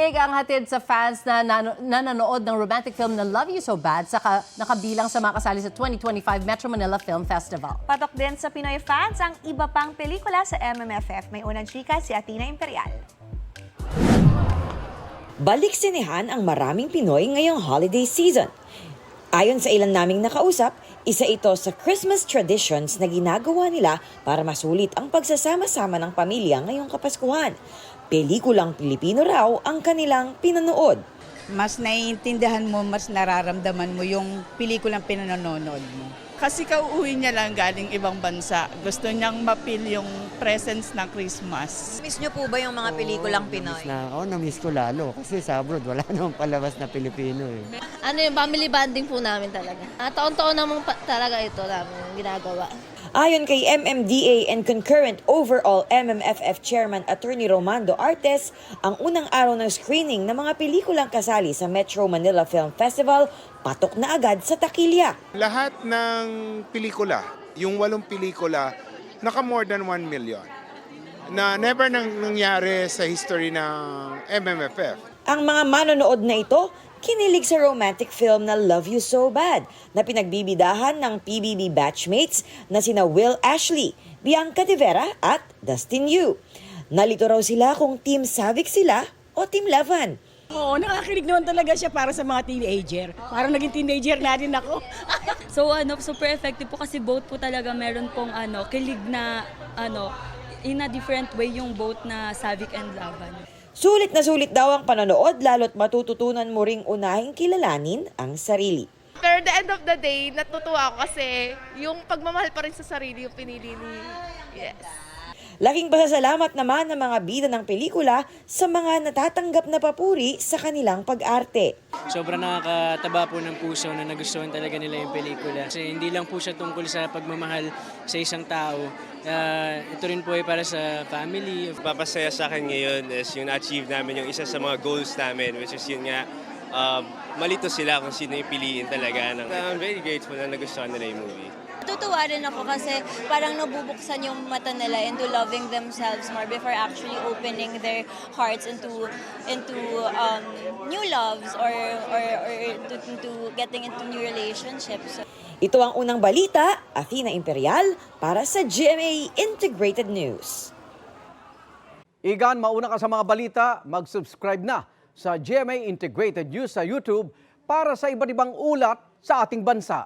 kilig ang hatid sa fans na nanonood ng romantic film na Love You So Bad saka nakabilang sa mga kasali sa 2025 Metro Manila Film Festival. Patok din sa Pinoy fans ang iba pang pelikula sa MMFF. May unang chika si Athena Imperial. Balik sinehan ang maraming Pinoy ngayong holiday season. Ayon sa ilan naming nakausap, isa ito sa Christmas traditions na ginagawa nila para masulit ang pagsasama-sama ng pamilya ngayong Kapaskuhan. Pelikulang Pilipino raw ang kanilang pinanood. Mas naiintindihan mo, mas nararamdaman mo yung pelikulang pinanonood mo. Kasi kauuwi niya lang galing ibang bansa. Gusto niyang mapil yung presence ng Christmas. Miss niyo po ba yung mga pelikulang Pinoy? Na-miss ko lalo kasi sa abroad wala namang palabas na Pilipino eh. Ano yung family bonding po namin talaga. Taon-taon naman talaga ito namin ginagawa. Ayon kay MMDA and concurrent overall MMFF Chairman Attorney Romando Artes, ang unang araw ng screening ng mga pelikulang kasali sa Metro Manila Film Festival patok na agad sa takilya. Lahat ng pelikula, yung 8 pelikula, naka more than 1 million na never nangyari sa history ng MMFF. Ang mga manonood na ito, kinilig sa romantic film na Love You So Bad na pinagbibidahan ng PBB batchmates na sina Will Ashley, Bianca De Vera at Dustin Yu. Nalito raw sila kung Team Savic sila o Team Lavan. Oo, nakakilig naman talaga siya para sa mga teenager. Parang naging teenager na rin ako. So super effective po kasi both po talaga meron pong kilig na in a different way yung both na Savic and Lavan. Sulit na sulit daw ang panonood lalo't matututunan mo ring unahing kilalanin ang sarili. Pero at the end of the day, natutuwa ako kasi yung pagmamahal pa rin sa sarili yung pinili ni Yes. Laking pasasalamat naman ng mga bida ng pelikula sa mga natatanggap na papuri sa kanilang pag-arte. Sobrang nakakataba po ng puso na nagustuhan talaga nila yung pelikula. Kasi hindi lang po siya tungkol sa pagmamahal sa isang tao. Ito rin po ay para sa family. Papasaya sa akin ngayon is yung na-achieve namin yung isa sa mga goals namin, which is yun nga, malito sila kung sino yung piliin talaga. I'm very grateful na nagustuhan nila yung movie. Natutuwa rin ako kasi parang nabubuksan yung mata nila into loving themselves more before actually opening their hearts into new loves or into getting into new relationships. Ito ang unang balita, Athena Imperial para sa GMA Integrated News. Igan, mauna ka sa mga balita, mag-subscribe na sa GMA Integrated News sa YouTube para sa iba't ibang ulat sa ating bansa.